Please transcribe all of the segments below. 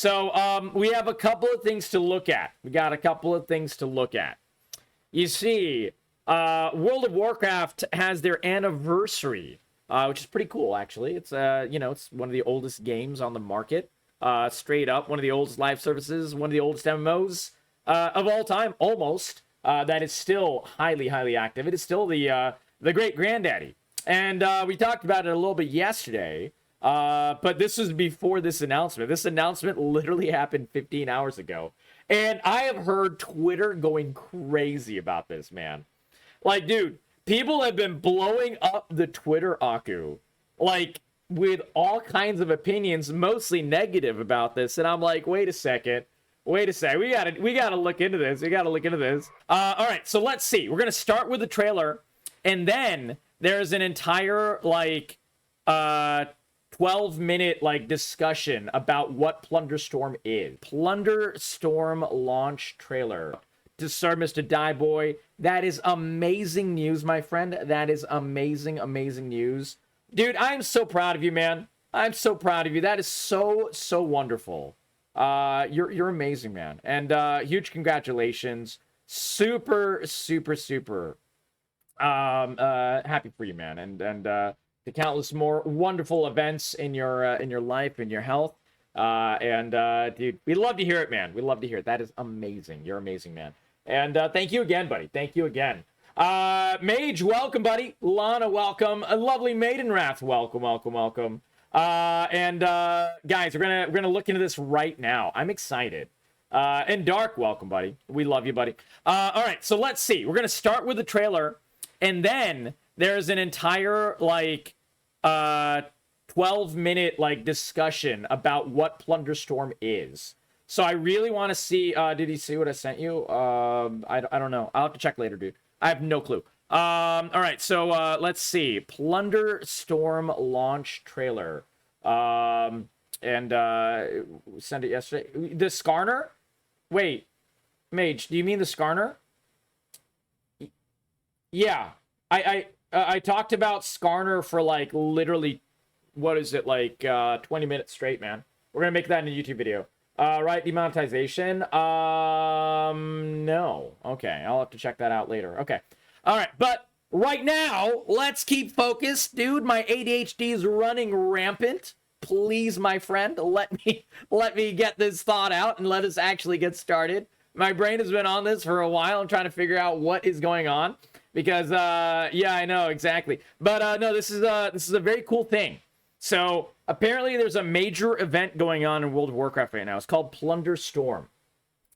So we have a couple of things to look at. We got a couple of things to look at. You see, World of Warcraft has their anniversary, which is pretty cool, actually. It's it's one of the oldest games on the market. Straight up, one of the oldest live services, one of the oldest MMOs of all time, almost. That is still highly, highly active. It is still the great granddaddy. And we talked about it a little bit yesterday. But this was before this announcement. This announcement literally happened 15 hours ago. And I have heard Twitter going crazy about this, man. Like, dude, people have been blowing up the Twitter Aku, like, with all kinds of opinions, mostly negative about this. And I'm like, wait a second. We gotta look into this. All right, so let's see. We're gonna start with the trailer, and then there's an entire, like, 12-minute like discussion about what Plunderstorm is. Plunderstorm launch trailer. To start, Mr. Die Boy. That is amazing news, my friend. That is amazing, amazing news. Dude, I'm so proud of you, man. I'm so proud of you. That is so, so wonderful. You're amazing, man. And huge congratulations. Super, super, super happy for you, man. And the countless more wonderful events in your life, in your health. Dude, we love to hear it, man. We love to hear it. That is amazing. You're amazing, man. And thank you again, buddy. Thank you again. Mage, welcome, buddy. Lana, welcome. A lovely Maidenwrath, welcome, welcome, welcome. Guys, we're gonna look into this right now. I'm excited. And Dark, welcome, buddy. We love you, buddy. All right, so let's see. We're gonna start with the trailer, and then there's an entire, like, 12-minute, like, discussion about what Plunderstorm is. So I really want to see, did you see what I sent you? I don't know. I'll have to check later, dude. I have no clue. All right, so let's see. Plunderstorm launch trailer. Send it yesterday. The Skarner? Wait. Mage, do you mean the Skarner? Yeah. I talked about Skarner for, like, literally, what is it, like, 20 minutes straight, man. We're gonna make that in a YouTube video. Right, demonetization? No. Okay, I'll have to check that out later. Okay. All right, but right now, let's keep focused. Dude, my ADHD is running rampant. Please, my friend, let me get this thought out and let us actually get started. My brain has been on this for a while. I'm trying to figure out what is going on. Because, yeah, I know, exactly. But, no, this is a very cool thing. So, apparently there's a major event going on in World of Warcraft right now. It's called Plunderstorm.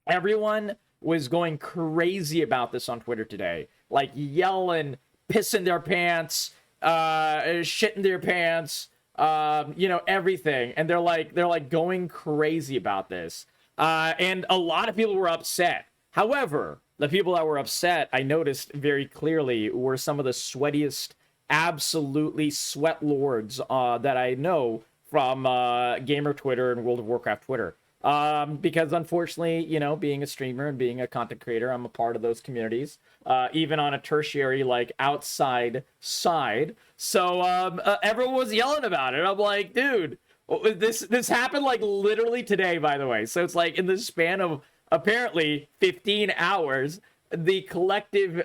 Everyone was going crazy about this on Twitter today. Like, yelling, pissing their pants, shitting their pants, everything. And they're like going crazy about this. And a lot of people were upset. However, the people that were upset, I noticed very clearly, were some of the sweatiest, absolutely sweat lords that I know from gamer Twitter and World of Warcraft Twitter. Because unfortunately, being a streamer and being a content creator, I'm a part of those communities, even on a tertiary, like, outside side. So everyone was yelling about it. I'm like, dude, this happened, like, literally today, by the way. So it's like in the span of apparently 15 hours, the collective,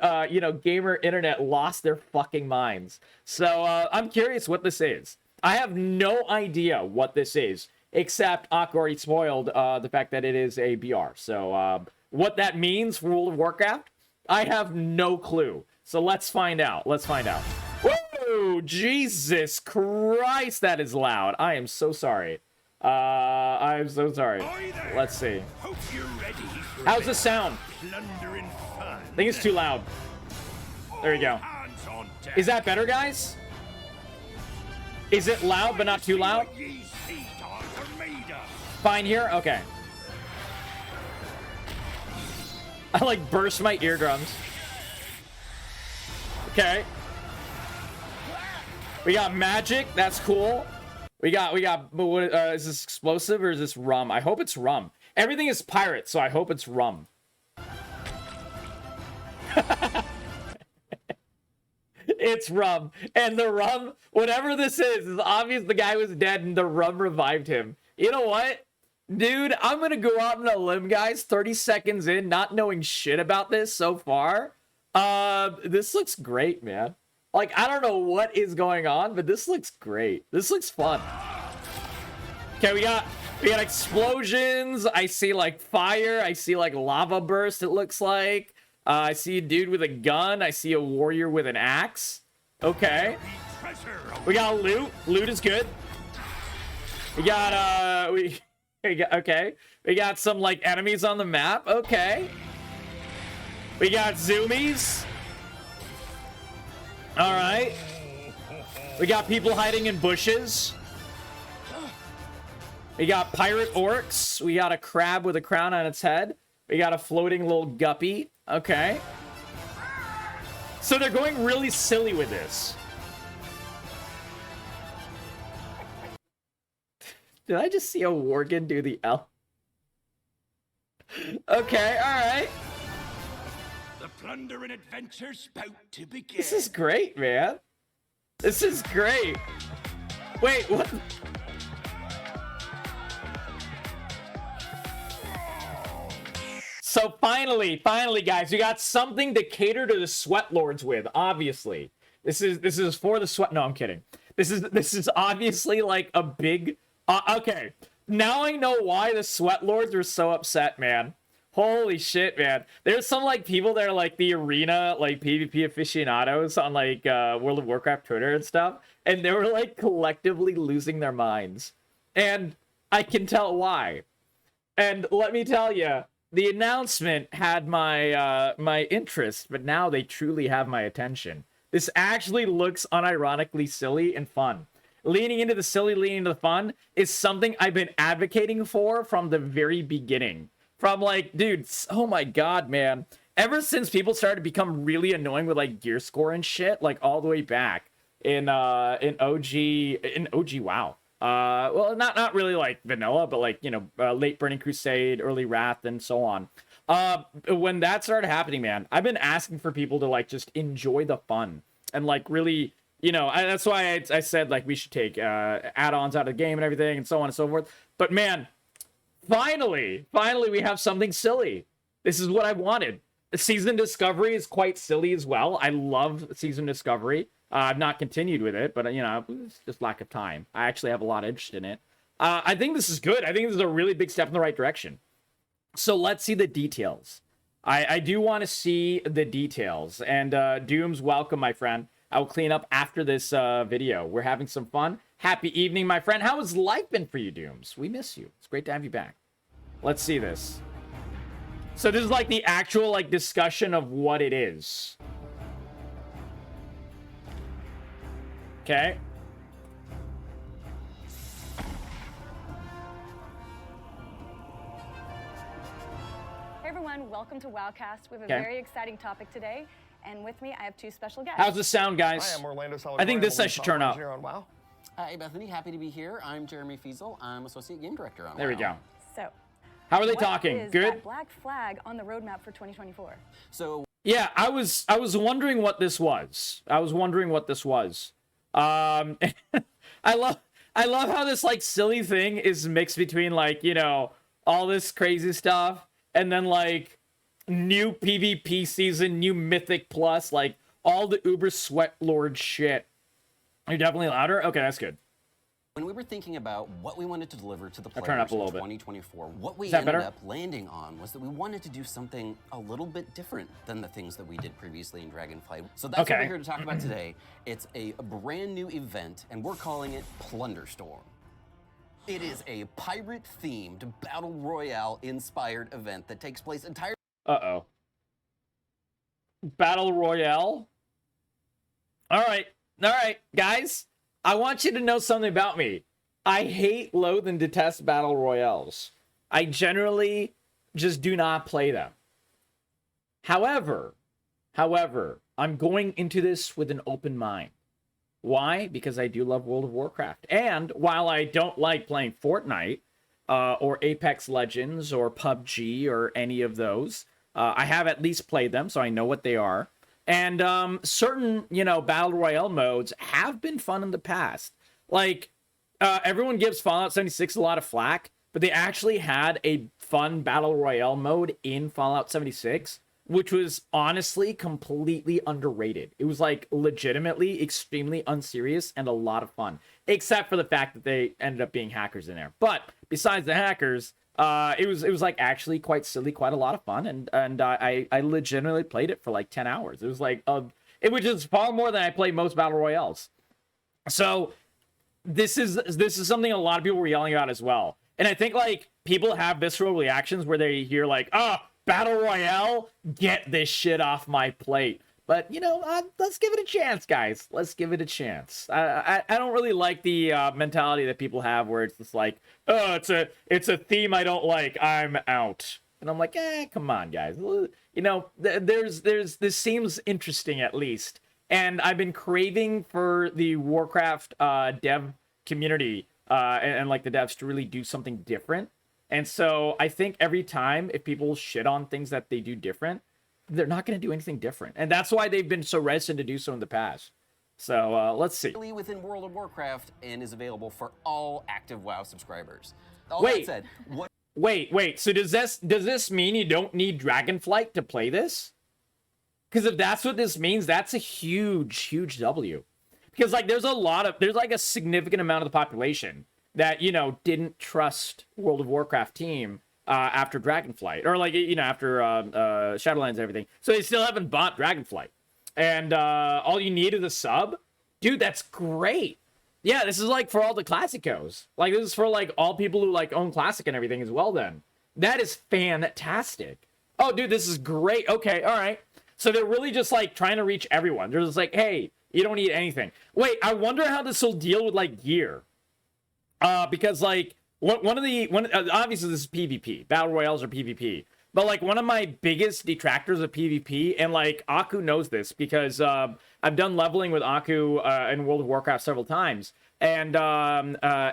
gamer internet lost their fucking minds. So I'm curious what this is. I have no idea what this is, except Ak already spoiled the fact that it is a BR. So what that means for World of Warcraft, I have no clue. So let's find out. Whoa, Jesus Christ, that is loud. I am so sorry. I'm so sorry. Let's see. How's the sound? I think it's too loud. There you go. Is that better, guys? Is it loud but not too loud? Fine here? Okay. I, like, burst my eardrums. Okay. We got magic. That's cool. We got, what, is this explosive or is this rum? I hope it's rum. Everything is pirate, so I hope it's rum. It's rum. And the rum, whatever this is obvious the guy was dead and the rum revived him. You know what? Dude, I'm gonna go out on a limb, guys. 30 seconds in, not knowing shit about this so far. This looks great, man. Like, I don't know what is going on, but this looks great. This looks fun. Okay, we got explosions. I see like fire. I see like lava burst, it looks like. I see a dude with a gun. I see a warrior with an axe. Okay. We got loot. Loot is good. We got okay. We got some like enemies on the map. Okay. We got zoomies. All right. We got people hiding in bushes. We got pirate orcs. We got a crab with a crown on its head. We got a floating little guppy. Okay. So they're going really silly with this. Did I just see a Worgen do the L? Okay, alright. The plunder and adventure's about to begin. This is great, man. This is great. Wait, what? So finally, guys, we got something to cater to the sweat lords with. Obviously, this is for the sweat. No, I'm kidding. This is obviously like a big. Okay, now I know why the sweat lords were so upset, man. Holy shit, man. There's some like people that are like the arena like PvP aficionados on like World of Warcraft Twitter and stuff, and they were like collectively losing their minds, and I can tell why. And let me tell you. The announcement had my my interest, but now they truly have my attention. This actually looks unironically silly and fun. Leaning into the silly, leaning into the fun is something I've been advocating for from the very beginning. From like, dude, oh my god, man. Ever since people started to become really annoying with like gear score and shit, like all the way back in OG WoW. Well, not really like vanilla, but like, you know, late Burning Crusade, early Wrath, and so on. When that started happening, man, I've been asking for people to like just enjoy the fun and like really, you know, that's why I said like we should take add-ons out of the game and everything and so on and so forth. But man, finally we have something silly. This is what I wanted. The Season Discovery is quite silly as well. I love Season Discovery. I've not continued with it, but, you know, it's just lack of time. I actually have a lot of interest in it. I think this is good. I think this is a really big step in the right direction. So let's see the details. I do want to see the details. And Dooms, welcome, my friend. I will clean up after this video. We're having some fun. Happy evening, my friend. How has life been for you, Dooms? We miss you. It's great to have you back. Let's see this. So this is like the actual like discussion of what it is. Okay. Hey everyone, welcome to Wowcast. We have a very exciting topic today, and with me I have two special guests. How's the sound, guys? Hi, I'm Orlando Salazar. I think this I should turn up. Here on WoW. Hi, Bethany. Happy to be here. I'm Jeremy Fiesel. I'm Associate Game Director on There we WoW. go. So, how are they what talking? is Good? that black flag on the roadmap for 2024? So Yeah, I was wondering what this was. I love how this like silly thing is mixed between like, you know, all this crazy stuff and then like new PvP season, new Mythic Plus, like all the Uber Sweat Lord shit. You're definitely louder? Okay, that's good. when we were thinking about what we wanted to deliver to the I'll players turn it up a in little bit. 2024, what we Is that ended better? up landing on was that we wanted to do something a little bit different than the things that we did previously in Dragonflight. So that's what Okay. we're here to talk about today. It's a brand new event, and we're calling it Plunderstorm. It is a pirate-themed, battle royale-inspired event that takes place entirely Uh-oh. Battle Royale? All right, guys. I want you to know something about me. I hate, loathe, and detest Battle Royales. I generally just do not play them. However, I'm going into this with an open mind. Why? Because I do love World of Warcraft. And while I don't like playing Fortnite, or Apex Legends, or PUBG, or any of those, I have at least played them, so I know what they are. And certain, Battle Royale modes have been fun in the past. Like, everyone gives Fallout 76 a lot of flack, but they actually had a fun battle royale mode in Fallout 76, which was honestly completely underrated. It was like legitimately extremely unserious and a lot of fun, except for the fact that they ended up being hackers in there. But besides the hackers, it was like actually quite silly, quite a lot of fun, and I legitimately played it for like 10 hours. It was like it was just far more than I played most battle royales. So this is something a lot of people were yelling about as well. And I think like people have visceral reactions where they hear like, battle royale, get this shit off my plate. But you know, let's give it a chance, guys. Let's give it a chance. I don't really like the mentality that people have where it's just like, oh, it's a theme I don't like, I'm out. And I'm like, come on, guys. You know, this seems interesting at least. And I've been craving for the Warcraft dev community and like the devs to really do something different. And so I think every time if people shit on things that they do different, they're not going to do anything different. And that's why they've been so reticent to do so in the past. So let's see. Within World of Warcraft and is available for all active WoW subscribers. Wait. That said, what... Wait. So does this mean you don't need Dragonflight to play this? Because if that's what this means, that's a huge W. Because like there's like a significant amount of the population that, you know, didn't trust World of Warcraft team after Dragonflight, or like, you know, after Shadowlands and everything. So they still haven't bought Dragonflight. And all you need is a sub? Dude, that's great. Yeah, this is like for all the Classicos. Like this is for like all people who like own Classic and everything as well then. That is fantastic. Oh, dude, this is great. Okay, all right. So they're really just like trying to reach everyone. They're just like, hey, you don't need anything. Wait, I wonder how this will deal with like gear. Because like obviously this is PvP. Battle Royales are PvP. But like one of my biggest detractors of PvP, and like Aku knows this because I've done leveling with Aku in World of Warcraft several times, and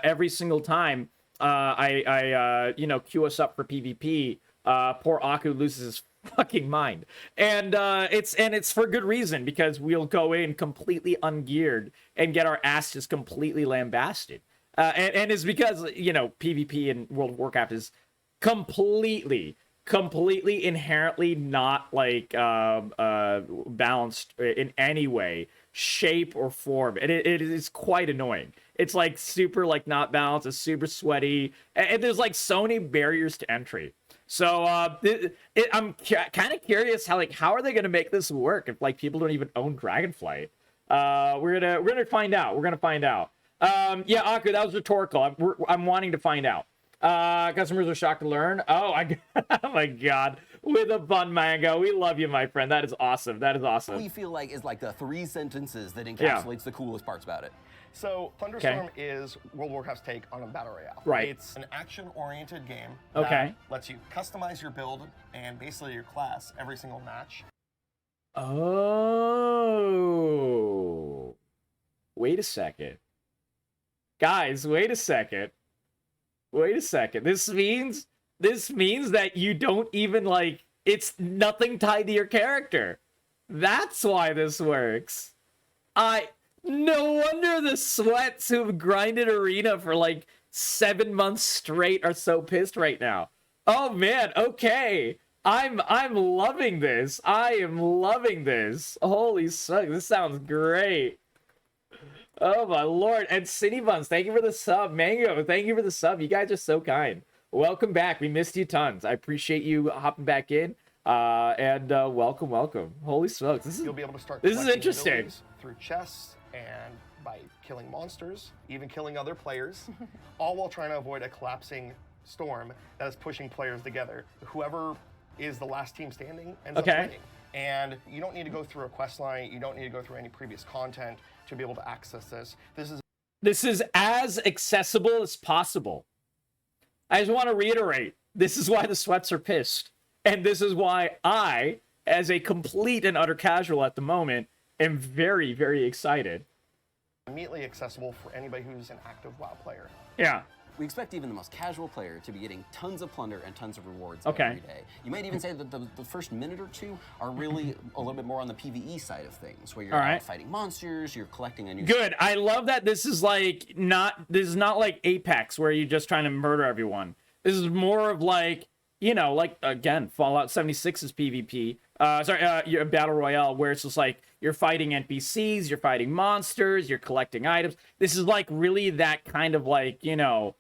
every single time I you know, queue us up for PvP, poor Aku loses his fucking mind, and it's for good reason, because we'll go in completely ungeared and get our ass just completely lambasted. And it's because, you know, PvP in World of Warcraft is completely inherently not like balanced in any way, shape, or form. And it is quite annoying. It's like super like not balanced. It's super sweaty, and there's like so many barriers to entry. So I'm kind of curious how are they gonna make this work if like people don't even own Dragonflight? We're gonna find out. We're gonna find out. Yeah, Aku, that was rhetorical. I'm wanting to find out. Customers are shocked to learn. Oh, oh my God. With a bun, Mango. We love you, my friend. That is awesome. That is awesome. We feel like is like the 3 sentences that encapsulates the coolest parts about it. So, Plunderstorm is World of Warcraft's take on a battle royale. Right. It's an action-oriented game that lets you customize your build and basically your class every single match. Oh. Wait a second. Guys, wait a second. Wait a second. This means that you don't even like, it's nothing tied to your character. That's why this works. No wonder the sweats who've grinded Arena for like 7 months straight are so pissed right now. Oh man, okay. I'm loving this. I am loving this. Holy fuck, this sounds great. Oh my lord. And City Buns, thank you for the sub. Mango, thank you for the sub. You guys are so kind. Welcome back. We missed you tons. I appreciate you hopping back in. And welcome. Holy smokes. You'll be able to start this is interesting. Through chests and by killing monsters, even killing other players, all while trying to avoid a collapsing storm that is pushing players together. Whoever is the last team standing ends up winning. And you don't need to go through a quest line. You don't need to go through any previous content to be able to access this. This is as accessible as possible. I just want to reiterate, this is why the sweats are pissed. And this is why I, as a complete and utter casual at the moment, am very, very excited. Immediately accessible for anybody who's an active WoW player. Yeah. We expect even the most casual player to be getting tons of plunder and tons of rewards every day. You might even say that the first minute or two are really a little bit more on the PvE side of things, where you're out fighting monsters, you're collecting a new... Good. I love that this is like not like Apex, where you're just trying to murder everyone. This is more of like, you know, like, again, Fallout 76's PvP. Your Battle Royale, where it's just like, you're fighting NPCs, you're fighting monsters, you're collecting items. This is like really that kind of like, you know,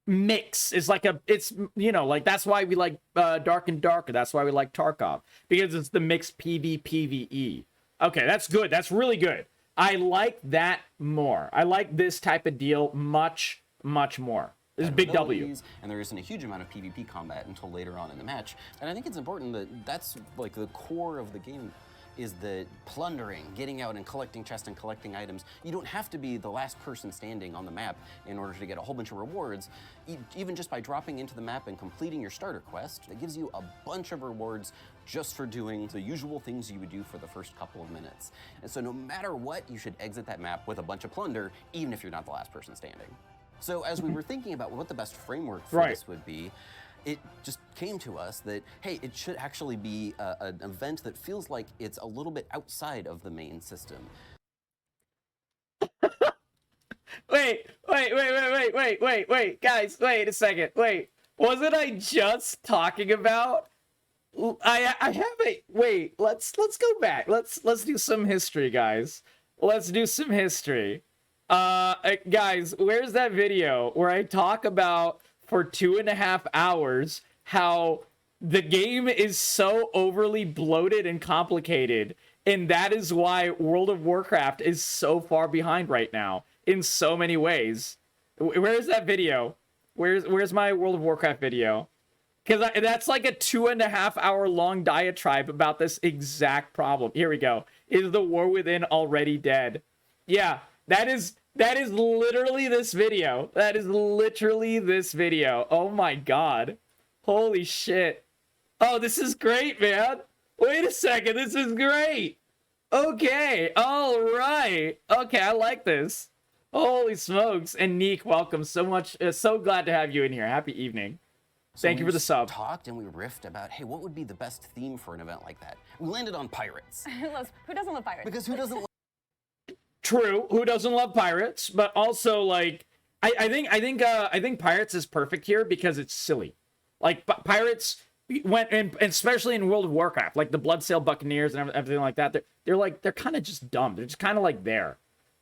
mix. It's you know, like, that's why we like Dark and Darker. That's why we like Tarkov, because it's the mixed PvE. Okay, that's good. That's really good. I like that more. I like this type of deal much, much more. This is big W. And there isn't a huge amount of PvP combat until later on in the match. And I think it's important that that's like the core of the game, is the plundering, getting out and collecting chests and collecting items. You don't have to be the last person standing on the map in order to get a whole bunch of rewards. Even just by dropping into the map and completing your starter quest, it gives you a bunch of rewards just for doing the usual things you would do for the first couple of minutes. And so no matter what, you should exit that map with a bunch of plunder, even if you're not the last person standing. So as we were thinking about what the best framework for this would be, it just came to us that, hey, it should actually be an event that feels like it's a little bit outside of the main system. Wait, guys, wait a second. Wait, wasn't I just talking about? I have a wait. Let's go back. Let's do some history, guys. Let's do some history. Guys, where's that video where I talk about for 2.5 hours how the game is so overly bloated and complicated, and that is why World of Warcraft is so far behind right now in so many ways? Where's that video? Where's my World of Warcraft video? Because that's like a 2.5 hour long diatribe about this exact problem. Here we go. Is the war within already dead? Yeah, that is literally this video. That is literally this video. Oh my god. Holy shit. Oh, this is great, man. Wait a second. This is great. Okay. All right. Okay, I like this. Holy smokes. And Neek, welcome so much. So glad to have you in here. Happy evening. Thank you for the sub. We talked and we riffed about, hey, what would be the best theme for an event like that? We landed on pirates. Who doesn't love pirates? Because who doesn't love True, who doesn't love pirates? But also, like, I think pirates is perfect here because it's silly. Like, pirates went, and especially in World of Warcraft, like the Bloodsail Buccaneers and everything like that. They're kind of just dumb. They're just kind of like there.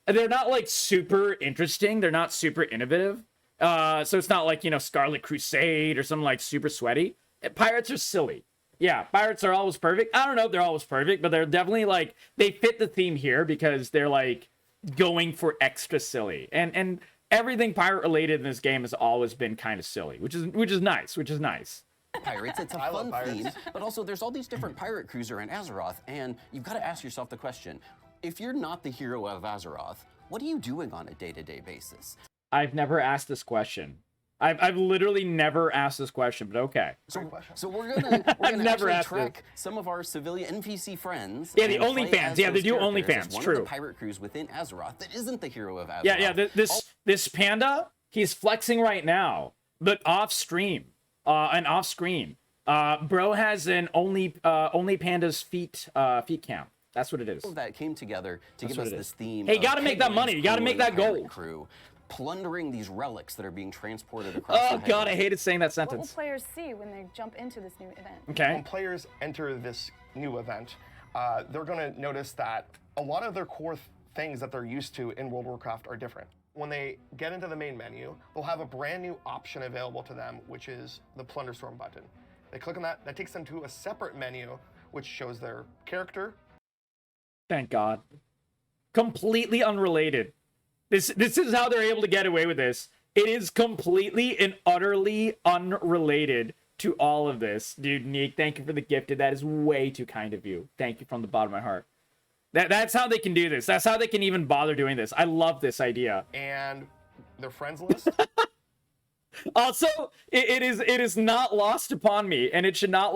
They're not like super interesting. They're not super innovative. So it's not like, you know, Scarlet Crusade or something like super sweaty. Pirates are silly. Yeah, pirates are always perfect. I don't know if they're always perfect, but they're definitely like, they fit the theme here because they're like going for extra silly. And everything pirate related in this game has always been kind of silly, which is nice. Pirates, it's a fun theme, but also there's all these different pirate crews around Azeroth, and you've got to ask yourself the question, if you're not the hero of Azeroth, what are you doing on a day-to-day basis? I've never asked this question. I've literally never asked this question, but okay. So we're gonna actually track some of our civilian NPC friends. Yeah, the OnlyFans. Yeah, they do OnlyFans. True. One of the pirate crews within Azeroth that isn't the hero of Azeroth. Yeah. This panda, he's flexing right now, but off stream, and off screen. Bro has an only panda's feet cam. That's what it is. All of that came together to give us this theme. Hey, you gotta make that money. You gotta make that gold. Crew plundering these relics that are being transported across the god, I hated saying that What sentence. will players see when they jump into this new event? Okay. When players enter this new event, they're going to notice that a lot of their core things that they're used to in World of Warcraft are different. When they get into the main menu, they'll have a brand new option available to them, which is the Plunderstorm button. They click on that, that takes them to a separate menu, which shows their character. Thank God. Completely unrelated. This is how they're able to get away with this. It is completely and utterly unrelated to all of this. Dude, Nick, thank you for the gifted. That is way too kind of you. Thank you from the bottom of my heart. That's how they can do this. That's how they can even bother doing this. I love this idea. And their friends list. Also, it is not lost upon me, and it should not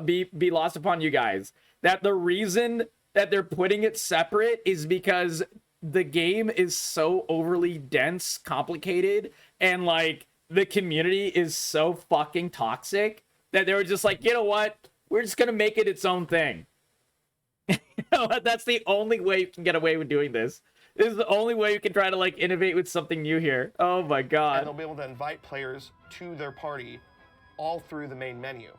be lost upon you guys, that the reason that they're putting it separate is because the game is so overly dense, complicated, and like the community is so fucking toxic that they were just like, you know what? We're just gonna make it its own thing. You know what? That's the only way you can get away with doing this. This is the only way you can try to like innovate with something new here. Oh my And god. they'll be able to invite players to their party all through the main menu.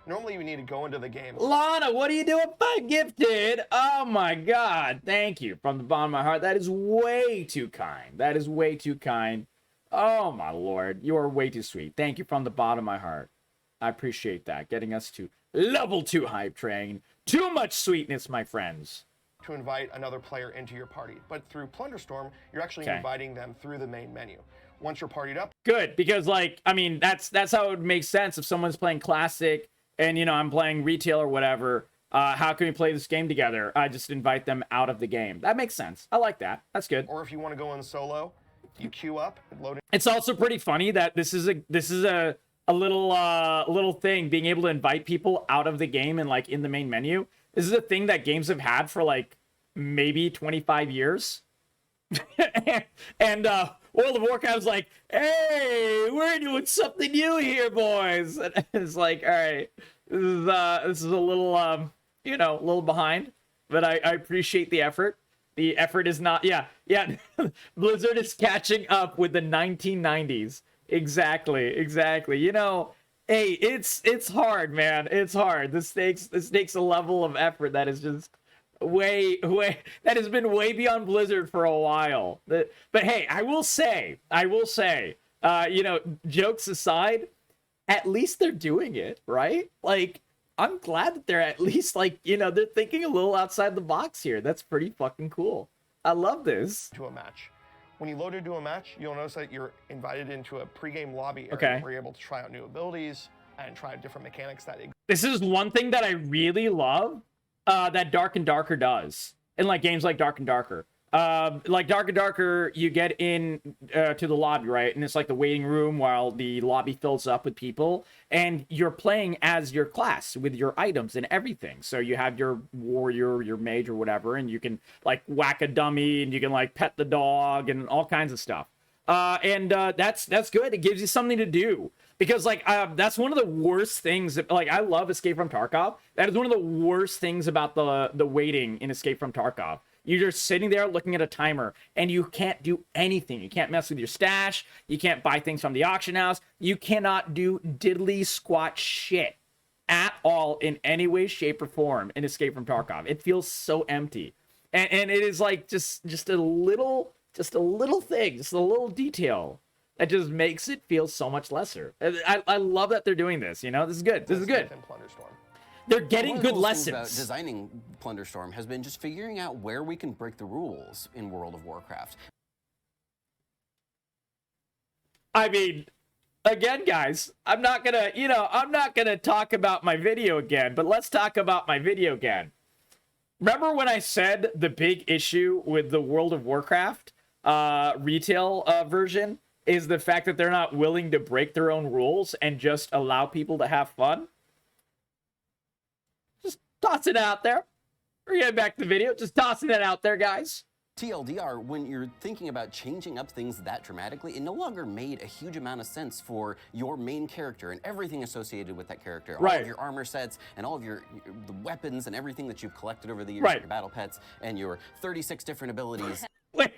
Normally you need to go into the game. Lana, what are you doing? 5 gifted. Oh my god. Thank you from the bottom of my heart. That is way too kind. That is way too kind. Oh my lord. You are way too sweet. Thank you from the bottom of my heart. I appreciate that. Getting us to level 2 hype train. Too much sweetness, my friends. To invite another player into your party. But through Plunderstorm, you're actually inviting them through the main menu. Once you're partied up. Good, because like, I mean, that's how it would make sense if someone's playing Classic and, you know, I'm playing Retail or whatever. How can we play this game together? I just invite them out of the game. That makes sense. I like that. That's good. Or if you want to go in solo, you queue up and load in. It's also pretty funny that this is a little thing, being able to invite people out of the game and like in the main menu. This is a thing that games have had for like maybe 25 years. and World of Warcraft was like, hey, we're doing something new here, boys. And it's like, all right, this is a little you know, a little behind, but I appreciate the effort. The effort is not, yeah. Blizzard is catching up with the 1990s. Exactly. You know, hey, it's hard, man. It's hard. This takes a level of effort that is just way that has been way beyond Blizzard for a while. But hey, I will say, you know, jokes aside, at least they're doing it, right? Like, I'm glad that they're at least like, you know, they're thinking a little outside the box here. That's pretty fucking cool. I love this. To a match. When you load into a match, you'll notice that you're invited into a pregame lobby area where you're able to try out new abilities and try different mechanics that exist. This is one thing that I really love that Dark and Darker does. In like games like Dark and Darker. Like Dark and Darker, you get in to the lobby, right? And it's like the waiting room while the lobby fills up with people. And you're playing as your class with your items and everything. So you have your warrior, your mage or whatever, and you can like whack a dummy and you can like pet the dog and all kinds of stuff. That's good. It gives you something to do. Because like that's one of the worst things. Like I love Escape from Tarkov. That is one of the worst things about the waiting in Escape from Tarkov. You're just sitting there looking at a timer, and you can't do anything. You can't mess with your stash. You can't buy things from the auction house. You cannot do diddly squat shit at all in any way, shape, or form in Escape from Tarkov. It feels so empty, and it is like just a little thing, just a little detail that just makes it feel so much lesser. I love that they're doing this. You know, this is good. This is good. They're getting good lessons. About designing Plunderstorm has been just figuring out where we can break the rules in World of Warcraft. I mean, again, guys, I'm not gonna talk about my video again, but let's talk about my video again. Remember when I said the big issue with the World of Warcraft retail version is the fact that they're not willing to break their own rules and just allow people to have fun? Toss it out there. We're getting back to the video. Just tossing it out there, guys. TLDR, when you're thinking about changing up things that dramatically, it no longer made a huge amount of sense for your main character and everything associated with that character. All of your armor sets and all of the weapons and everything that you've collected over the years, your battle pets and your 36 different abilities. Wait.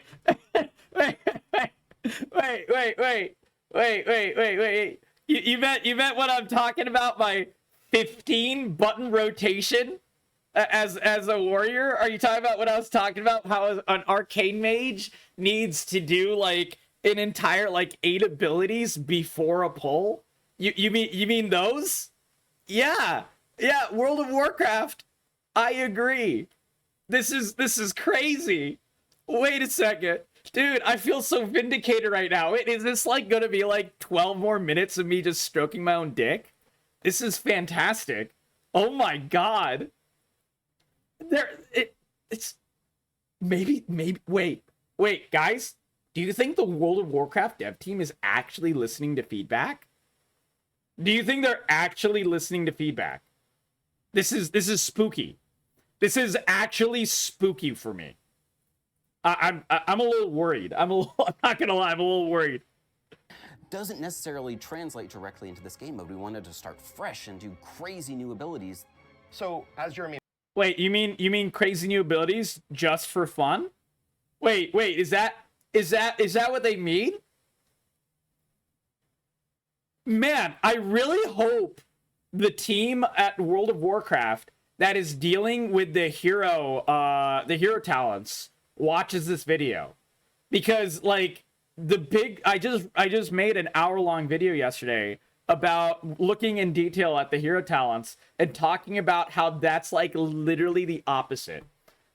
You meant what I'm talking about by 15 button rotation as a warrior? Are you talking about what I was talking about? How an arcane mage needs to do like an entire like 8 abilities before a pull? You mean those? Yeah. World of Warcraft. I agree. This is crazy. Wait a second. Dude, I feel so vindicated right now. Is this like gonna be like 12 more minutes of me just stroking my own dick? This is fantastic. Oh my god. It's maybe wait, guys. Do you think the World of Warcraft dev team is actually listening to feedback? Do you think they're actually listening to feedback? This is spooky. This is actually spooky for me. I'm a little worried. I'm not gonna lie, I'm a little worried. Doesn't necessarily translate directly into this game mode. We wanted to start fresh and do crazy new abilities. So, as Jeremy... Wait, you mean crazy new abilities just for fun? Wait, is that what they mean? Man, I really hope the team at World of Warcraft that is dealing with the hero talents watches this video, because like I just made an hour-long video yesterday about looking in detail at the hero talents and talking about how that's like literally the opposite.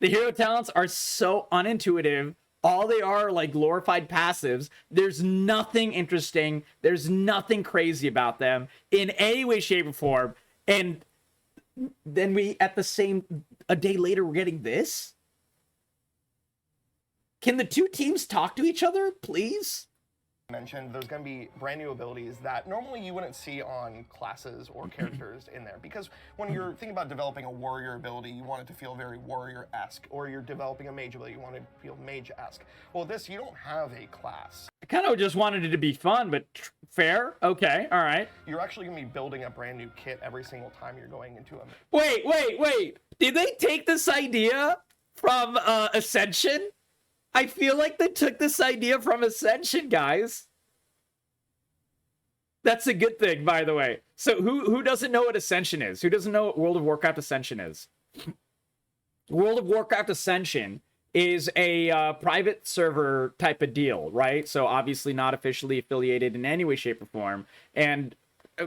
The hero talents are so unintuitive. All they are like glorified passives. There's nothing interesting. There's nothing crazy about them in any way, shape, or form. And then a day later, we're getting this? Can the two teams talk to each other, please? Mentioned there's going to be brand new abilities that normally you wouldn't see on classes or characters in there, because when you're thinking about developing a warrior ability, you want it to feel very warrior-esque, or you're developing a mage ability, you want it to feel mage-esque. Well, this, you don't have a class. I kind of just wanted it to be fun, but fair. Okay, all right. You're actually going to be building a brand new kit every single time you're going into a... Wait. Did they take this idea from Ascension? I feel like they took this idea from Ascension, guys. That's a good thing, by the way. So who doesn't know what Ascension is? Who doesn't know what World of Warcraft Ascension is? World of Warcraft Ascension is a private server type of deal, right? So obviously not officially affiliated in any way, shape, or form, and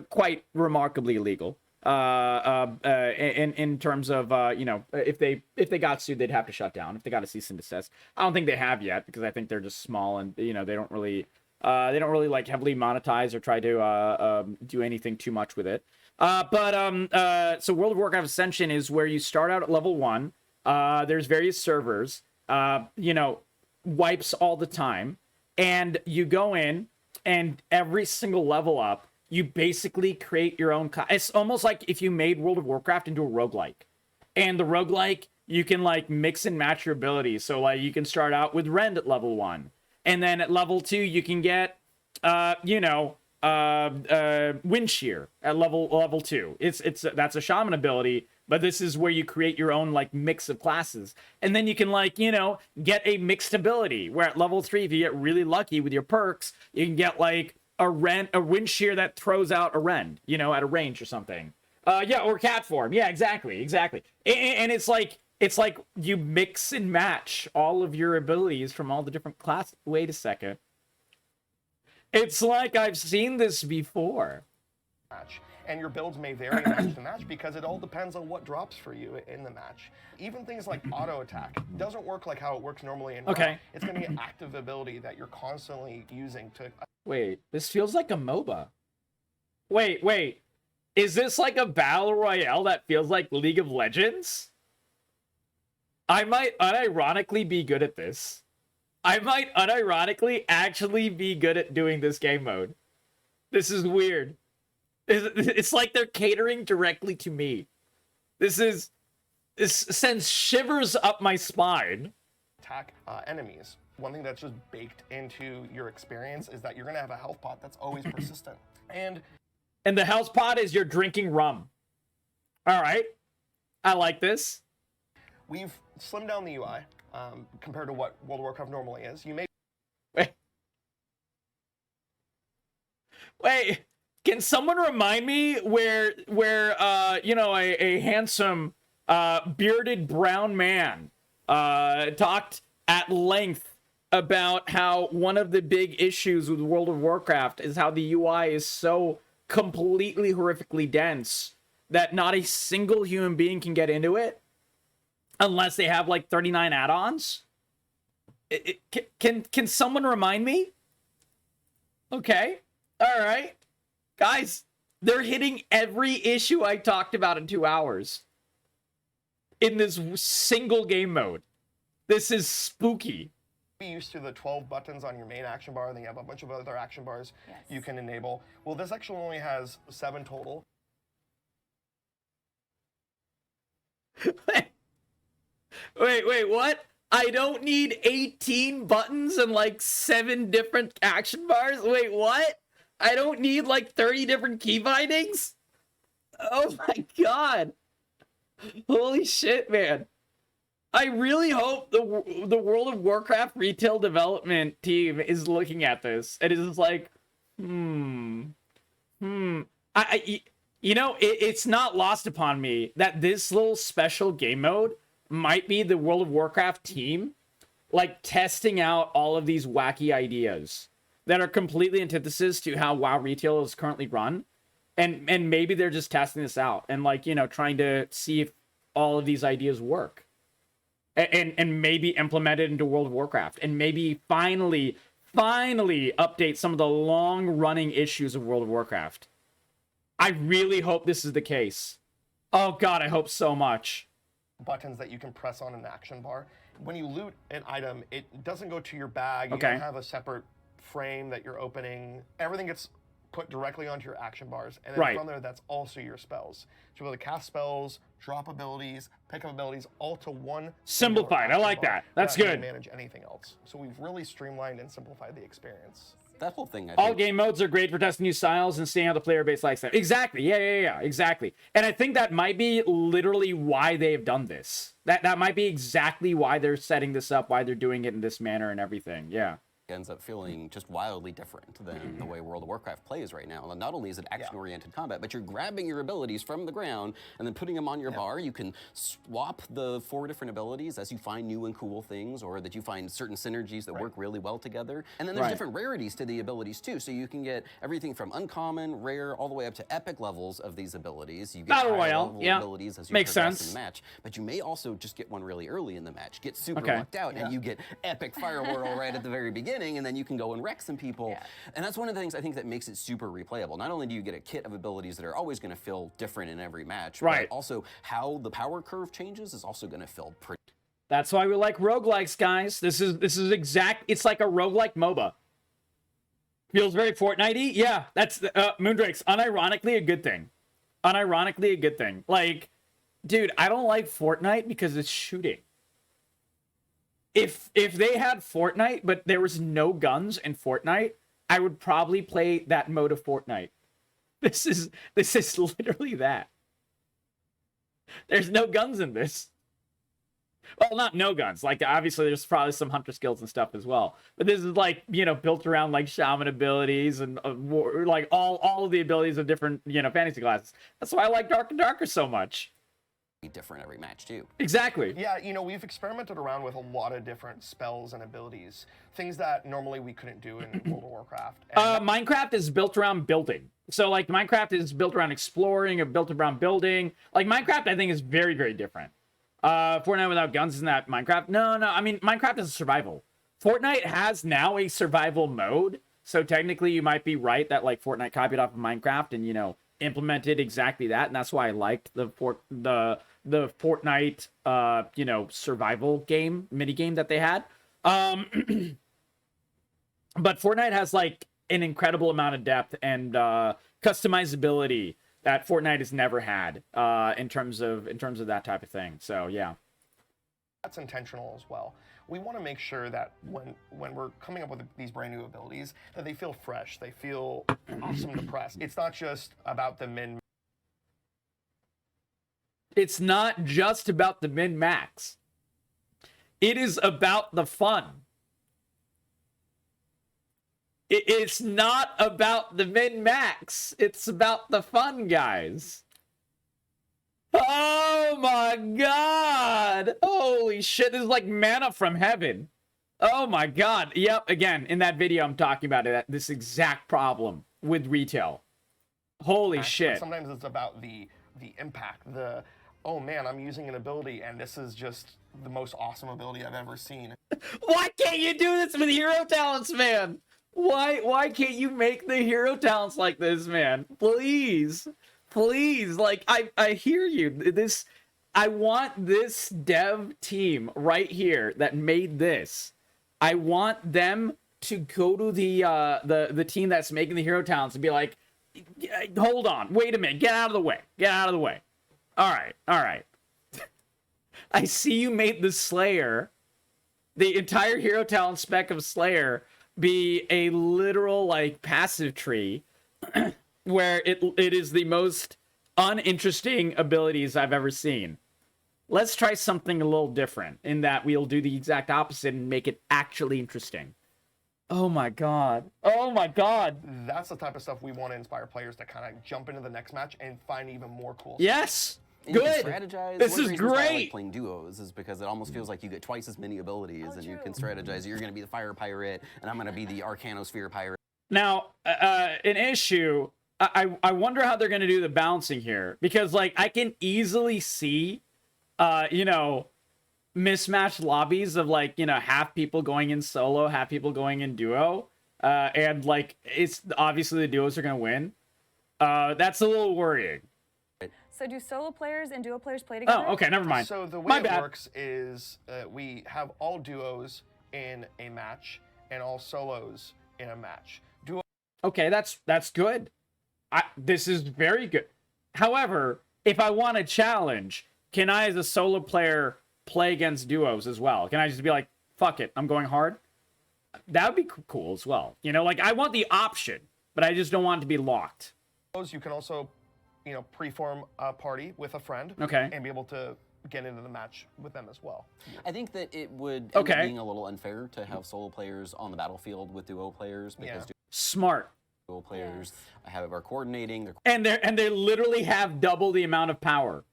quite remarkably illegal. In terms of if they got sued, they'd have to shut down. If they got a cease and desist, I don't think they have yet, because I think they're just small and they don't really like heavily monetize or try to do anything too much with it. So World of Warcraft Ascension is where you start out at level 1. There's various servers, wipes all the time, and you go in, and every single level up, you basically create your own class. It's almost like if you made World of Warcraft into a roguelike. And the roguelike, you can like mix and match your abilities. So like you can start out with Rend at level 1. And then at level 2, you can get, Wind Shear at level 2. That's a shaman ability, but this is where you create your own like mix of classes. And then you can like, get a mixed ability, where at level 3, if you get really lucky with your perks, you can get like a Wind Shear that throws out a Rend, at a range or something. Or cat form. Yeah, exactly. And it's like you mix and match all of your abilities from all the different classes. Wait a second. It's like I've seen this before. And your builds may vary match to match, because it all depends on what drops for you in the match. Even things like auto attack doesn't work like how it works normally in WoW. Okay. It's going to be an active ability that you're constantly using to... Wait, this feels like a MOBA. Wait. Is this like a battle royale that feels like League of Legends? I might unironically be good at this. I might unironically actually be good at doing this game mode. This is weird. It's like they're catering directly to me. This sends shivers up my spine. Attack enemies. One thing that's just baked into your experience is that you're going to have a health pot that's always persistent. And the health pot is you're drinking rum. All right. I like this. We've slimmed down the UI compared to what World of Warcraft normally is. You may... Wait. Can someone remind me where a handsome bearded brown man talked at length about how one of the big issues with World of Warcraft is how the UI is so completely horrifically dense that not a single human being can get into it unless they have like 39 add-ons? Can someone remind me? Okay. All right. Guys, they're hitting every issue I talked about in 2 hours in this single game mode. This is spooky. Be used to the 12 buttons on your main action bar, and then you have a bunch of other action bars you can enable. Well, this actually only has 7 total. Wait, what? I don't need 18 buttons and like 7 different action bars? Wait, what? I don't need like 30 different key bindings? Oh my god. Holy shit, man. I really hope the World of Warcraft retail development team is looking at this and is just like, you know, it's not lost upon me that this little special game mode might be the World of Warcraft team, like, testing out all of these wacky ideas that are completely antithesis to how WoW retail is currently run. And maybe they're just testing this out and, like, you know, trying to see if all of these ideas work. And maybe implement it into World of Warcraft. And maybe finally update some of the long-running issues of World of Warcraft. I really hope this is the case. Oh god, I hope so much. Buttons that you can press on an action bar. When you loot an item, it doesn't go to your bag. You don't have a separate frame that you're opening. Everything gets put directly onto your action bars. And then from there, that's also your spells. So you're able to cast spells, drop abilities, pick up abilities, all to one. Simplified. I like that. That's good. Manage anything else. So we've really streamlined and simplified the experience. That whole thing, all game modes are great for testing new styles and seeing how the player base likes them. Exactly. Yeah, exactly. And I think that might be literally why they have done this. That might be exactly why they're setting this up, why they're doing it in this manner and everything. Yeah. Ends up feeling just wildly different than the way World of Warcraft plays right now. Not only is it action-oriented combat, but you're grabbing your abilities from the ground and then putting them on your bar. You can swap the 4 different abilities as you find new and cool things, or that you find certain synergies that work really well together. And then there's different rarities to the abilities too. So you can get everything from uncommon, rare, all the way up to epic levels of these abilities. You get Battle Royale, abilities as you progress in the match. But you may also just get one really early in the match, get super lucked out, and you get epic fire whirl right at the very beginning. And then you can go and wreck some people. And that's one of the things I think that makes it super replayable. Not only do you get a kit of abilities that are always going to feel different in every match, but also how the power curve changes is also going to feel pretty. That's why we like roguelikes, guys. This is exact. It's like a roguelike MOBA. Feels very Fortnite-y. Yeah, that's Moondrake's unironically a good thing. Unironically a good thing. Like, dude, I don't like Fortnite because it's shooting. If they had Fortnite, but there was no guns in Fortnite, I would probably play that mode of Fortnite. This is literally that. There's no guns in this. Well, not no guns. Like, obviously, there's probably some hunter skills and stuff as well. But this is, like, you know, built around, like, shaman abilities and, like, all of the abilities of different, you know, fantasy classes. That's why I like Dark and Darker so much. Different every match too. Exactly. Yeah, you know, we've experimented around with a lot of different spells and abilities, things that normally we couldn't do in World of Warcraft. And Minecraft is built around building. So, like, Minecraft is built around exploring or built around building. Like, Minecraft, I think, is very, very different. Fortnite without guns isn't that Minecraft? No. I mean, Minecraft is a survival. Fortnite has now a survival mode. So, technically, you might be right that, like, Fortnite copied off of Minecraft and, you know, implemented exactly that, and that's why I liked the Fortnite you know, survival game mini game that they had. But Fortnite has, like, an incredible amount of depth and customizability that Fortnite has never had in terms of that type of thing. So yeah, that's intentional as well. We want to make sure that when we're coming up with these brand new abilities, that they feel fresh, they feel awesome to press. It's not just about the min. It's not just about the min-max. It is about the fun. It's not about the min-max. It's about the fun, guys. Oh my god! Holy shit, this is like manna from heaven. Oh my god. Yep, again, in that video I'm talking about it, this exact problem with retail. Holy shit. Sometimes it's about the impact, oh man, I'm using an ability and this is just the most awesome ability I've ever seen. Why can't you do this with hero talents, man? Why can't you make the hero talents like this, man? Please. Please, like, I hear you. I want this dev team right here that made this. I want them to go to the team that's making the hero talents and be like, hold on, wait a minute, get out of the way. Get out of the way. All right. I see you made the Slayer, the entire hero talent spec of Slayer, be a literal, like, passive tree where it is the most uninteresting abilities I've ever seen. let's try something a little different in that we'll do the exact opposite and make it actually interesting. Oh my god. Oh my god. That's the type of stuff we want to inspire players to kind of jump into the next match and find even more cool stuff. Yes. And you Good. can strategize. This One is of the reasons why I like great. playing duos is because it almost feels like you get twice as many abilities, and you can strategize. You're going to be the fire pirate, and I'm going to be the Arcanosphere pirate. Now, an issue. I wonder how they're going to do the balancing here, because like I can easily see, you know, mismatched lobbies of like, you know, half people going in solo, half people going in duo, and like it's obviously the duos are going to win. That's a little worrying. So do solo players and duo players play together? Oh, okay, never mind. So the way My it bad. works is we have all duos in a match and all solos in a match. Duo Okay, that's good. This is very good. However, if I want a challenge, can I, as a solo player, play against duos as well? Can I just be like, fuck it, I'm going hard? That would be cool as well. You know, like I want the option, but I just don't want it to be locked. you can also, you know, pre-form a party with a friend. Okay. And be able to get into the match with them as well. I think that it would end up Okay. being a little unfair to have solo players on the battlefield with duo players, because Smart. duo players are coordinating. And they literally have double the amount of power.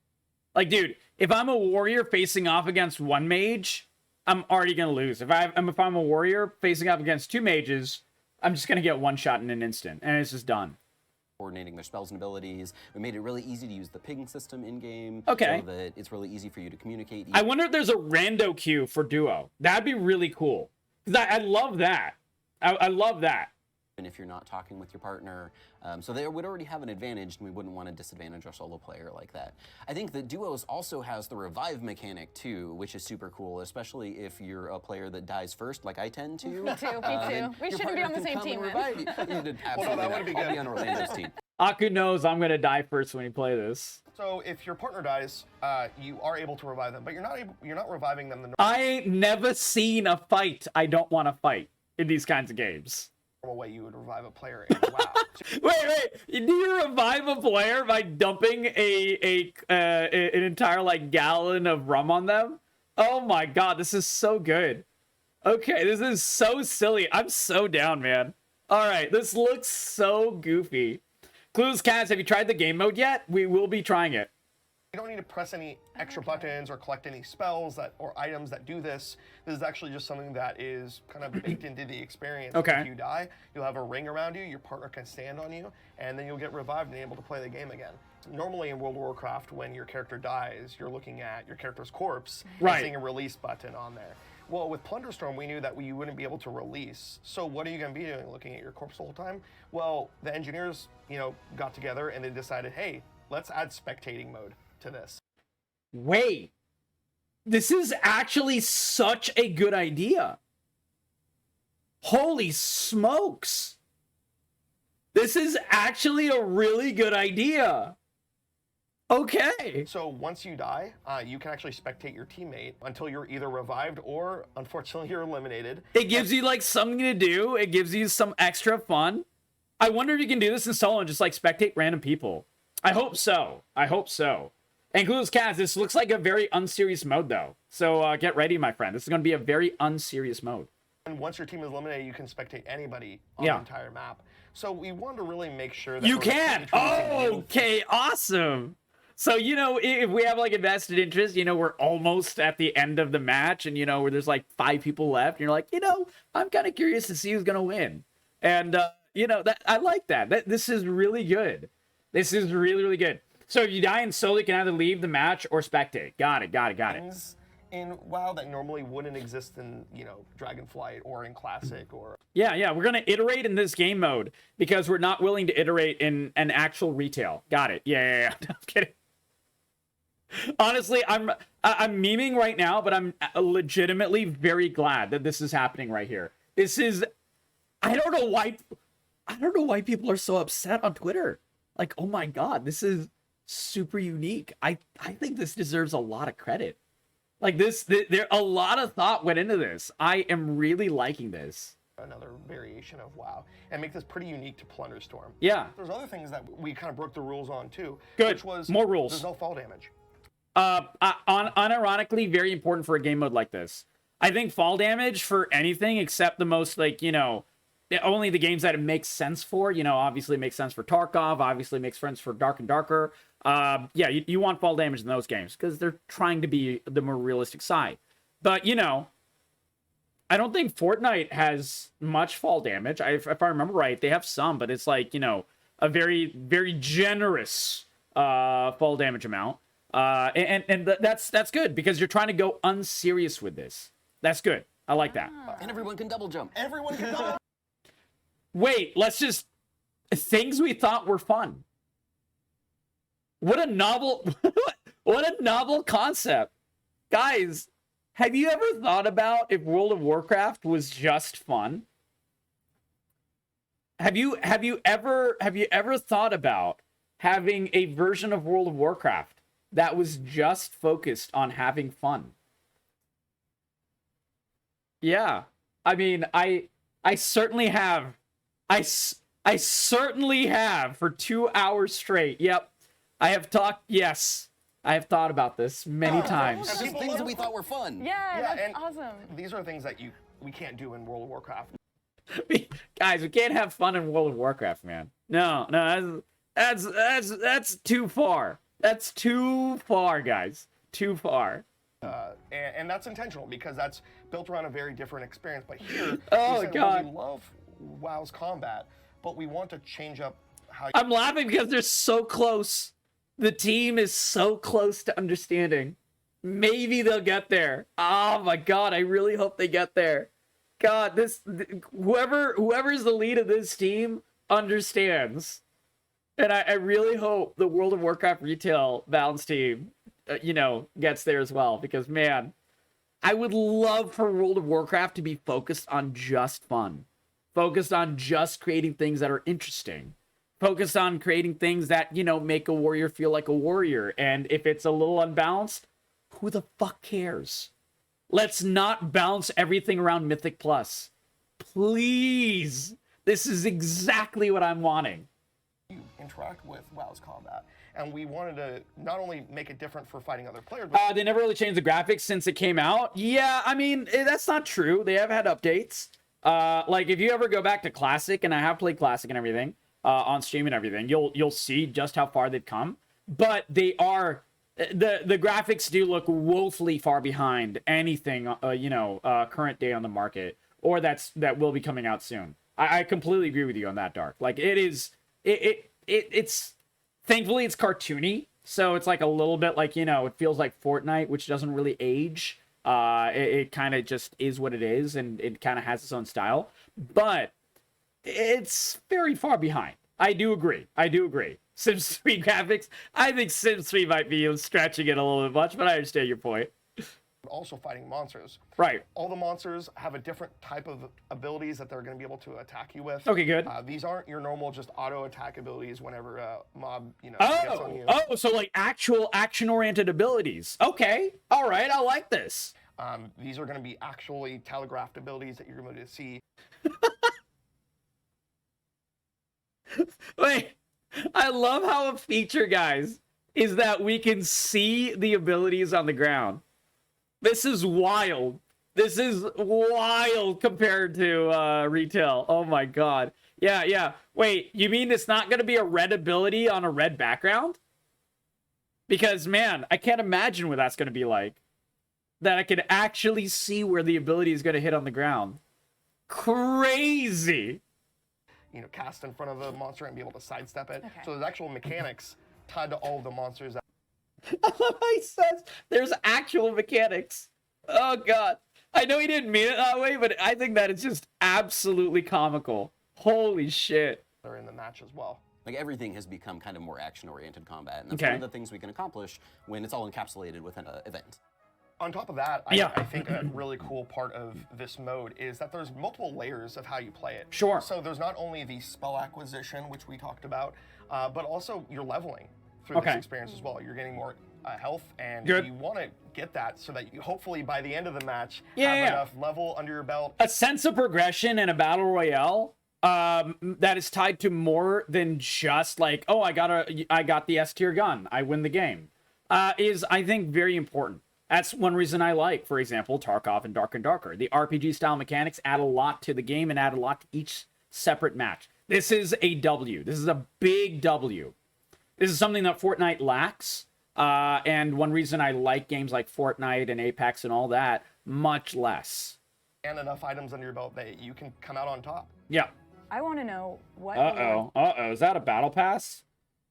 Like, dude, if I'm a warrior facing off against one mage, I'm already gonna lose. If I'm a warrior facing off against two mages, I'm just gonna get one shot in an instant, and it's just done. Coordinating their spells and abilities. We made it really easy to use the ping system in game, Okay. so that it's really easy for you to communicate. I wonder if there's a rando queue for duo. That'd be really cool. 'Cause I love that. I love that. And if you're not talking with your partner, so they would already have an advantage, and we wouldn't want to disadvantage our solo player like that. I think that duos also has the revive mechanic too, which is super cool, especially if you're a player that dies first, like I tend to. Me too. We shouldn't be on the same team then. Absolutely, that not. would be I'll good. be on Orlando's team. Aku knows I'm gonna die first when you play this. So if your partner dies, you are able to revive them, but you're not reviving them the I ain't never seen a fight I don't want to fight in these kinds of games. normal way you would revive a player in WoW. Wait, do you revive a player by dumping an entire like gallon of rum on them? Oh my god, this is so good. Okay, this is so silly. I'm so down, man. All right, this looks so goofy. Clues, Cats, have you tried the game mode yet? We will be trying it. You don't need to press any extra buttons or collect any spells or items that do this. This is actually just something that is kind of baked into the experience. Okay. If you die, you'll have a ring around you, your partner can stand on you, and then you'll get revived and able to play the game again. Normally in World of Warcraft, when your character dies, you're looking at your character's corpse Right. and seeing a release button on there. Well, with Plunderstorm, we knew that you wouldn't be able to release. So what are you going to be doing, looking at your corpse the whole time? Well, the engineers, got together and they decided, hey, let's add spectating mode to this. Wait, this is actually such a good idea. Holy smokes. This is actually a really good idea. Okay. So once you die, you can actually spectate your teammate until you're either revived or, unfortunately, you're eliminated. It gives you like something to do. It gives you some extra fun. I wonder if you can do this in solo and just like spectate random people. I hope so. I hope so. And Clueless Cats, this looks like a very unserious mode though. So get ready, my friend. This is going to be a very unserious mode. And once your team is eliminated, you can spectate anybody on Yeah. the entire map. So we wanted to really make sure that You we're can. introducing meaningful- Okay, awesome. So, if we have like a vested interest, we're almost at the end of the match and, where there's like 5 people left. And you're like, I'm kind of curious to see who's going to win. And, that I like that. This is really good. This is really, really good. So if you die in solo, you can either leave the match or spectate. Got it. things in WoW that normally wouldn't exist in, Dragonflight or in Classic or... Yeah, we're going to iterate in this game mode because we're not willing to iterate in an actual retail. Got it. Yeah. I'm kidding. Honestly, I'm memeing right now, but I'm legitimately very glad that this is happening right here. This is... I don't know why people are so upset on Twitter. Like, oh my god, this is super unique. I think this deserves a lot of credit. Like there a lot of thought went into this. I am really liking this. Another variation of WoW, and make this pretty unique to Plunderstorm. Yeah. There's other things that we kind of broke the rules on too. Good. Which was More rules. There's no fall damage. Unironically, very important for a game mode like this. I think fall damage for anything except the most, like, you know, only the games that it makes sense for. You know, obviously it makes sense for Tarkov, obviously it makes sense for Dark and Darker. Yeah, you want fall damage in those games because they're trying to be the more realistic side. But, you know, I don't think Fortnite has much fall damage. If I remember right, they have some, but it's like, you know, a very, very generous fall damage amount. And that's good because you're trying to go unserious with this. That's good. I like that. And everyone can double jump. Everyone can double. Wait, let's just... Things we thought were fun. What a novel... what a novel concept. Guys, have you ever thought about if World of Warcraft was just fun? Have you ever thought about having a version of World of Warcraft that was just focused on having fun? Yeah. I mean, I certainly have. I certainly have for 2 hours straight. Yep. I have talked. Yes. I have thought about this many times. Just things that we thought were fun. Yeah, that's and awesome. These are things that we can't do in World of Warcraft. Guys, we can't have fun in World of Warcraft, man. No, that's too far. That's too far, guys. Too far. And that's intentional because that's built around a very different experience. But here, oh we said, god, well, we love WoW's combat, but we want to change up how. I'm laughing because they're so close. The team is so close to understanding. Maybe they'll get there. Oh my god, I really hope they get there. God, whoever's the lead of this team understands. And I really hope the World of Warcraft retail balance team, you know, gets there as well. Because, man, I would love for World of Warcraft to be focused on just fun. Focused on just creating things that are interesting. Focused on creating things that, you know, make a warrior feel like a warrior. And if it's a little unbalanced, who the fuck cares? Let's not balance everything around Mythic Plus. Please. This is exactly what I'm wanting. You interact with WoW's combat. And we wanted to not only make it different for fighting other players, but they never really changed the graphics since it came out. Yeah, I mean, that's not true. They have had updates. Like, if you ever go back to Classic, and I have played Classic and everything, on stream and everything, you'll see just how far they've come. But they are... The graphics do look woefully far behind anything, you know, current day on the market, or that will be coming out soon. I completely agree with you on that, Dark. Like, it's thankfully it's cartoony, so it's like a little bit like, you know, it feels like Fortnite, which doesn't really age. It kind of just is what it is, and it kind of has its own style, but it's very far behind. I do agree. Sims 3 graphics, I think Sims 3 might be stretching it a little bit much, but I understand your point. also fighting monsters. Right. All the monsters have a different type of abilities that they're going to be able to attack you with. Okay, good. These aren't your normal just auto attack abilities whenever a mob, gets on you. Oh, so like actual action-oriented abilities. Okay, all right, I like this. These are going to be actually telegraphed abilities that you're going to see. Wait, I love how a feature, guys, is that we can see the abilities on the ground. This is wild. This is wild compared to retail. Oh my god. Yeah. Wait, you mean it's not going to be a red ability on a red background? Because, man, I can't imagine what that's going to be like. That I can actually see where the ability is going to hit on the ground. Crazy. Cast in front of a monster and be able to sidestep it. Okay. So there's actual mechanics tied to all of the monsters. He says there's actual mechanics. Oh god. I know he didn't mean it that way, but I think that is just absolutely comical. Holy shit. They're in the match as well. Like, everything has become kind of more action-oriented combat, and that's one of the things we can accomplish when it's all encapsulated within an event. On top of that, I think a really cool part of this mode is that there's multiple layers of how you play it. Sure. So there's not only the spell acquisition, which we talked about, but also you're leveling through this experience as well. You're getting more health, and you want to get that so that you hopefully by the end of the match have enough level under your belt. A sense of progression in a battle royale that is tied to more than just like, oh, I got the S tier gun, I win the game. is, I think, very important. That's one reason I like, for example, Tarkov and Dark and Darker. The RPG-style mechanics add a lot to the game and add a lot to each separate match. This is a W. This is a big W. This is something that Fortnite lacks, and one reason I like games like Fortnite and Apex and all that much less. And enough items under your belt that you can come out on top. Yeah. I want to know what Is that a battle pass?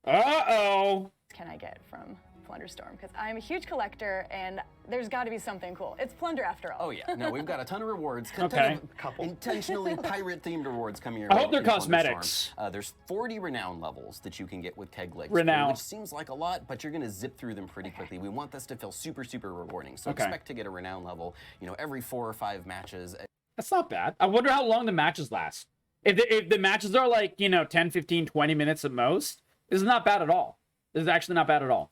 can I get from Plunderstorm? Because I'm a huge collector, and there's got to be something cool. It's plunder after all. Oh yeah, no, we've got a ton of rewards. Okay. Couple intentionally pirate-themed rewards coming your I way hope they're in cosmetics. Plunderstorm. There's 40 renown levels that you can get with Keg Legs, Renown. which seems like a lot, but you're going to zip through them pretty quickly. We want this to feel super, super rewarding. So expect to get a renown level, every 4 or 5 matches. That's not bad. I wonder how long the matches last. If the matches are like, 10, 15, 20 minutes at most, this is not bad at all. This is actually not bad at all.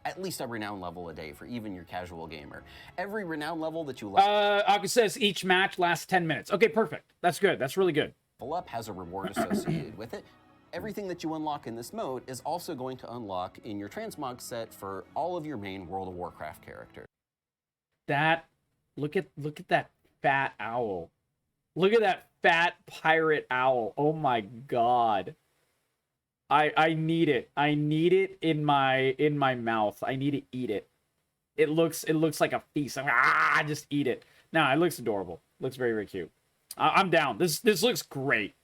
At least a renown level a day for even your casual gamer. Every renown level that you August says each match lasts 10 minutes. Okay, perfect. That's good. That's really good. level up has a reward associated with it. Everything that you unlock in this mode is also going to unlock in your transmog set for all of your main World of Warcraft characters. Look at that fat owl. Look at that fat pirate owl. Oh my god. I need it. I need it in my mouth. I need to eat it. It looks like a feast. Just eat it. No, it looks adorable. Looks very, very cute. I'm down. This looks great.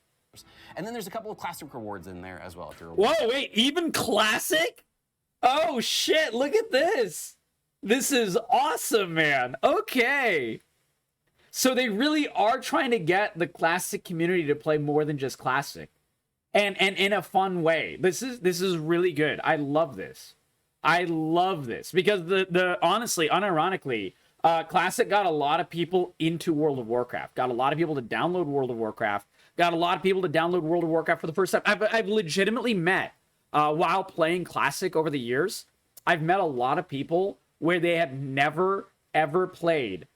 And then there's a couple of classic rewards in there as well. If you're Whoa, wait, even classic? Oh shit, look at this. This is awesome, man. Okay. So they really are trying to get the classic community to play more than just classic. And in a fun way. This is really good. I love this. I love this because the honestly, unironically, Classic got a lot of people into World of Warcraft. Got a lot of people to download World of Warcraft. Got a lot of people to download World of Warcraft for the first time. I've legitimately met while playing Classic over the years. I've met a lot of people where they have never ever played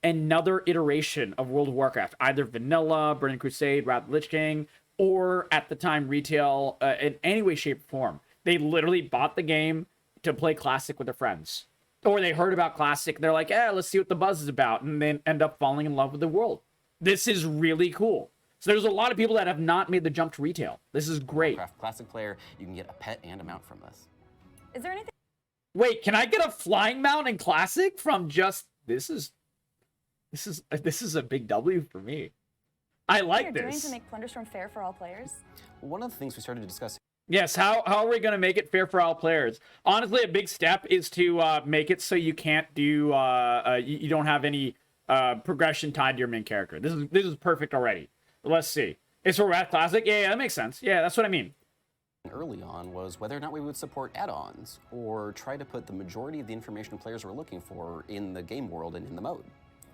another iteration of World of Warcraft, either Vanilla, Burning Crusade, Wrath of the Lich King, or at the time Retail, in any way, shape, or form. They literally bought the game to play Classic with their friends. Or they heard about Classic, and they're like, let's see what the buzz is about, and then end up falling in love with the world. This is really cool. So there's a lot of people that have not made the jump to Retail. This is great. Warcraft Classic player, you can get a pet and a mount from this. Is there anything? Wait, can I get a flying mount in Classic from just... This is a big W for me. I like Doing this. to make Plunderstorm fair for all players? One of the things we started to discuss. Yes, how are we going to make it fair for all players? Honestly, a big step is to make it so you can't do you don't have any progression tied to your main character. This is perfect already. Let's see. It's for Wrath Classic. Yeah, that makes sense. Yeah, that's what I mean. Early on was whether or not we would support add-ons or try to put the majority of the information players were looking for in the game world and in the mode.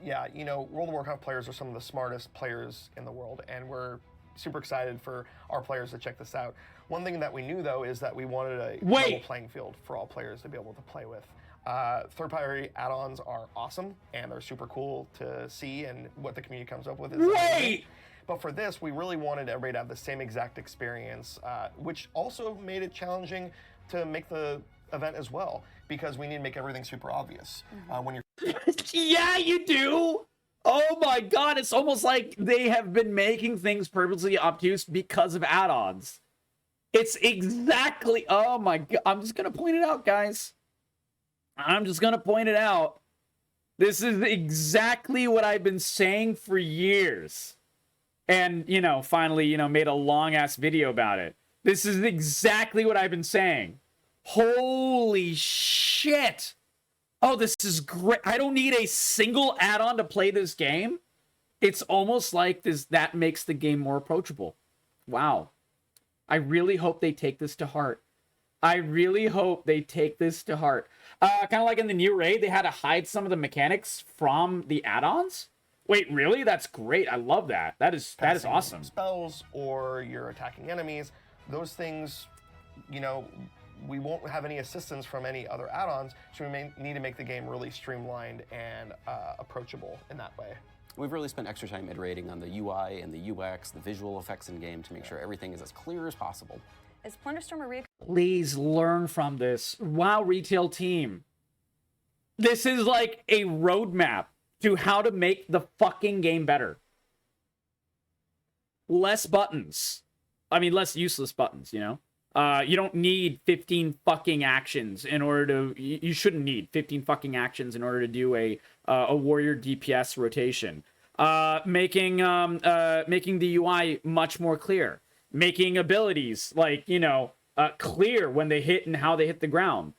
Yeah, World of Warcraft players are some of the smartest players in the world, and we're super excited for our players to check this out. One thing that we knew, though, is that we wanted a level playing field for all players to be able to play with. Third-party add-ons are awesome, and they're super cool to see, and what the community comes up with is amazing. But for this, we really wanted everybody to have the same exact experience, which also made it challenging to make the event as well, because we need to make everything super obvious. When you're Yeah, you do. Oh my god, it's almost like they have been making things purposely obtuse because of add-ons. It's exactly, oh my god, I'm just gonna point it out, guys. I'm just gonna point it out. This is exactly what I've been saying for years. And, finally, made a long-ass video about it. This is exactly what I've been saying. Holy shit. Oh, this is great. I don't need a single add-on to play this game. It's almost like that makes the game more approachable. Wow. I really hope they take this to heart. I really hope they take this to heart. Kind of like in the new raid, they had to hide some of the mechanics from the add-ons. Wait, really? That's great. I love that. That is awesome. Spells or you're attacking enemies, those things, we won't have any assistance from any other add-ons, so we may need to make the game really streamlined and approachable in that way. We've really spent extra time iterating on the UI and the UX, the visual effects in game to make sure everything is as clear as possible. Is Plunderstorm a Please learn from this. WoW retail team. This is like a roadmap to how to make the fucking game better. Less buttons. I mean, less useless buttons, you know? You don't need 15 fucking actions in order to... You shouldn't need 15 fucking actions in order to do a warrior DPS rotation. Making the UI much more clear. Making abilities, like, you know, clear when they hit and how they hit the ground.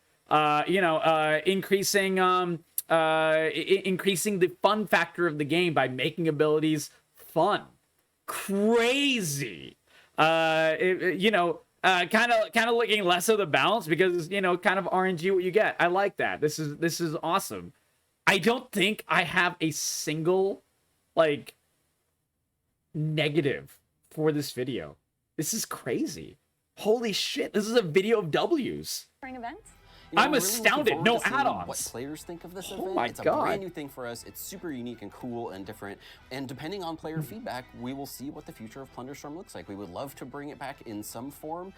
Increasing the fun factor of the game by making abilities fun. Crazy. Kind of looking less of the balance because, you know, kind of RNG what you get. I like that. This is awesome. I don't think I have a single, like, negative for this video. This is crazy. Holy shit. This is a video of W's. Events? You know, I'm astounded. No add-ons. What players think of this Oh event. my It's a God. brand new thing for us. It's super unique and cool and different. And depending on player feedback, we will see what the future of Plunderstorm looks like. We would love to bring it back in some form.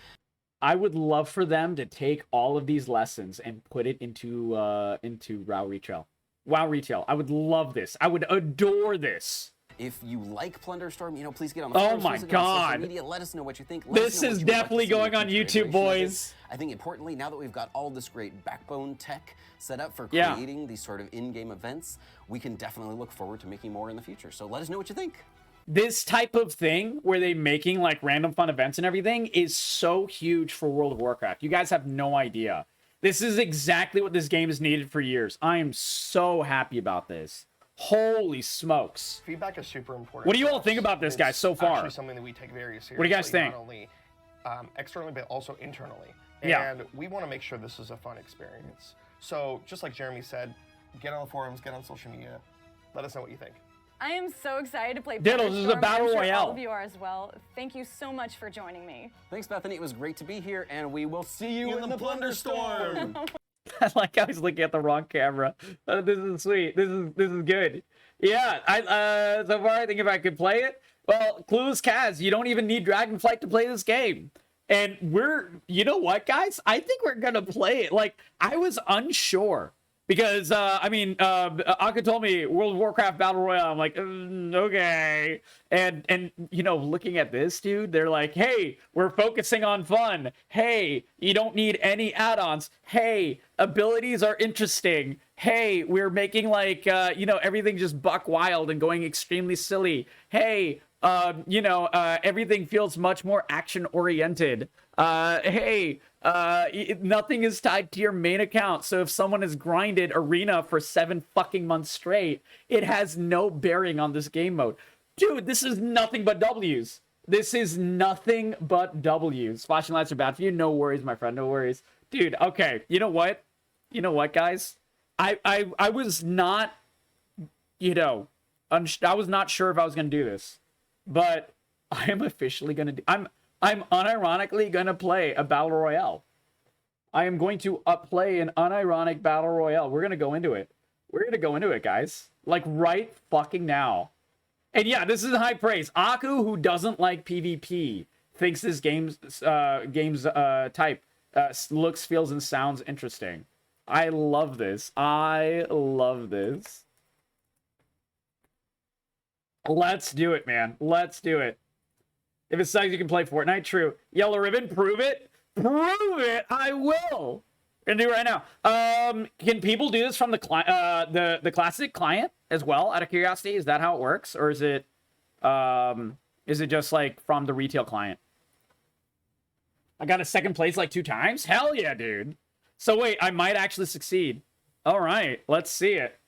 I would love for them to take all of these lessons and put it into WoW Retail. WoW Retail. I would love this. I would adore this. If you like Plunderstorm, you know, please get on the Oh forums, my visit it on God. social media. Let us know what you think. This is definitely going on YouTube, boys. I think importantly, now that we've got all this great backbone tech set up for Yeah. creating these sort of in-game events, we can definitely look forward to making more in the future. So let us know what you think. This type of thing where they making like random fun events and everything is so huge for World of Warcraft. You guys have no idea. This is exactly what this game has needed for years. I am so happy about this. Holy smokes. Feedback is super important. What do you for all us. think about this, It's guys, so far? Actually something that we take very seriously. What do you guys think? Not only externally, but also internally. Yeah. And we want to make sure this is a fun experience. So just like Jeremy said, get on the forums, get on social media. Let us know what you think. I am so excited to play Diddles, this is a Plunderstorm. battle I'm sure royale. all of you are as well. Thank you so much for joining me. Thanks, Bethany. It was great to be here, and we will see you in the Plunderstorm. I like how he's looking at the wrong camera. This is sweet. This is good. Yeah, so far I think if I could play it, well, Clueless Kaz, you don't even need Dragonflight to play this game. And you know what, guys? I think we're gonna play it. Like, I was unsure because Aka told me World of Warcraft Battle Royale. I'm like, okay. And you know, looking at this, dude, they're like, hey, we're focusing on fun. Hey, you don't need any add-ons. Hey, abilities are interesting. Hey, we're making like everything just buck wild and going extremely silly. Hey, everything feels much more action oriented. Nothing is tied to your main account. So if someone has grinded Arena for 7 fucking months straight, it has no bearing on this game mode. Dude, this is nothing but W's. This is nothing but W's. Flashing lights are bad for you. No worries, my friend. No worries. Dude, okay. You know what? Guys? I was not, I was not sure if I was going to do this. But I am officially going to I'm unironically going to play a battle royale. I am going to play an unironic battle royale. We're going to go into it. We're going to go into it, guys. Like right fucking now. And yeah, this is high praise. Aku, who doesn't like PvP, thinks this game's type looks, feels, and sounds interesting. I love this. I love this. Let's do it, man. Let's do it. If it sucks, you can play Fortnite. True. Yellow Ribbon, prove it. Prove it. I will. We're gonna do it right now. Can people do this from the classic client as well? Out of curiosity, is that how it works, or is it just like from the retail client? I got a second place like 2 times. Hell yeah, dude. So wait, I might actually succeed. All right, let's see it.